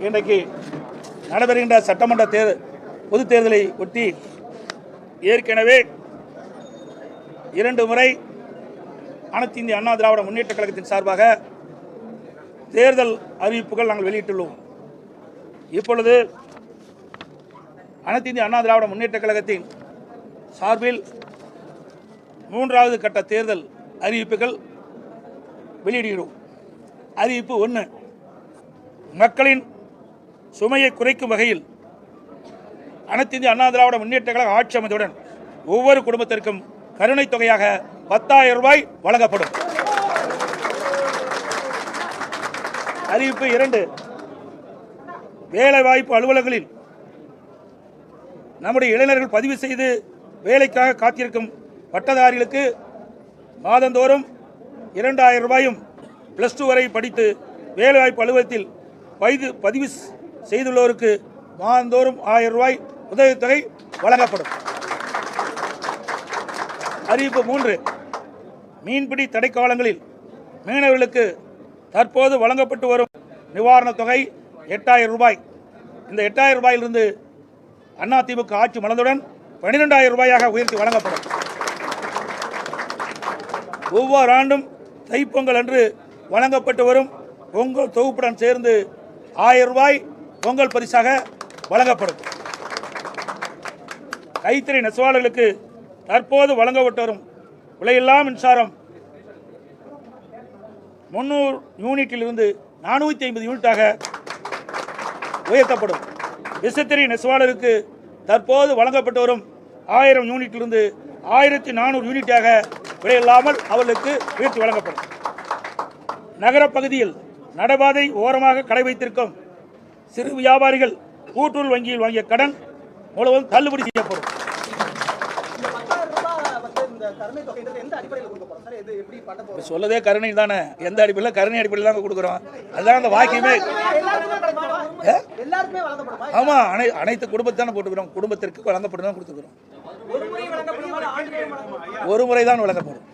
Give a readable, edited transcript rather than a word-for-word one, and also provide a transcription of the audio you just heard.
இன்றைக்கு நடைபெறுகின்ற சட்டமன்ற பொதுத் தேர்தலை ஒட்டி ஏற்கனவே 2 முறை அனைத்து இந்திய அண்ணா திராவிட முன்னேற்ற கழகத்தின் சார்பாக தேர்தல் அறிவிப்புகள் நாங்கள் வெளியிட்டுள்ளோம். இப்பொழுது அனைத்து இந்திய அண்ணா திராவிட முன்னேற்ற கழகத்தின் சார்பில் 3வது கட்ட தேர்தல் அறிவிப்புகள் வெளியிடுகிறோம். அறிவிப்பு 1, மக்களின் சுமையை குறைக்கும் வகையில் அனைத்து இந்திய அண்ணா திராவிட முன்னேற்ற கழக ஆட்சி அமைந்தவுடன் ஒவ்வொரு குடும்பத்திற்கும் கருணை தொகையாக 10,000 ரூபாய் வழங்கப்படும். அறிவிப்பு 2, வேலைவாய்ப்பு அலுவலகங்களில் நம்முடைய இளைஞர்கள் பதிவு செய்து வேலைக்காக காத்திருக்கும் பட்டதாரிகளுக்கு மாதந்தோறும் 2,000 ரூபாயும் +2 வரை படித்து வேலைவாய்ப்பு அலுவலகத்தில் பதிவு செய்துள்ளோருக்கு மாதந்தோறும் 1000 ரூபாய் உதவித்தொகை வழங்கப்படும். அறிவிப்பு 3, மீன்பிடி தடைக்காலங்களில் மீனவர்களுக்கு தற்போது வழங்கப்பட்டு வரும் நிவாரணத் தொகை 8,000 ரூபாய். இந்த 8,000 ரூபாயிலிருந்து அதிமுக ஆட்சி மலர்ந்தவுடன் 12,000 ரூபாயாக உயர்த்தி வழங்கப்படும். ஒவ்வொரு ஆண்டும் தைப்பொங்கல் அன்று வழங்கப்பட்டு வரும் பொங்கல் தொகுப்புடன் சேர்ந்து 1000 ரூபாய் பொங்கல் பரிசாக வழங்கப்படும். கைத்தறி நெசவாளர்களுக்கு தற்போது வழங்கப்பட்டு வரும் விலையில்லா மின்சாரம் 300 யூனிட்டிலிருந்து 450 யூனிட்டாக உயர்த்தப்படும். விசைத்தறி நெசவாளருக்கு தற்போது வழங்கப்பட்டு வரும் 1000 யூனிட்டிலிருந்து 1400 யூனிட்டாக விலையில்லாமல் அவர்களுக்கு உயர்த்தி வழங்கப்படும். நகரப்பகுதியில் நடைபாதை ஓரமாக கடை வைத்திருக்கும் சிறு வியாபாரிகள் கூட்டுறவு வங்கியில் வாங்கிய கடன் முழுவதும் தள்ளுபடி செய்யப்படும். சொல்லதே கருணை தானே, எந்த அடிப்படையில் கருணை அடிப்படையில் தான் கொடுக்குறோம். அதுதான் அந்த வாக்கியமே. ஆமா, அனைத்து குடும்பத்தான போட்டுக்கிறோம். குடும்பத்திற்கு வழங்கப்படும் தான் கொடுத்துக்கிறோம். ஒரு முறை தான் வழங்கப்படும்.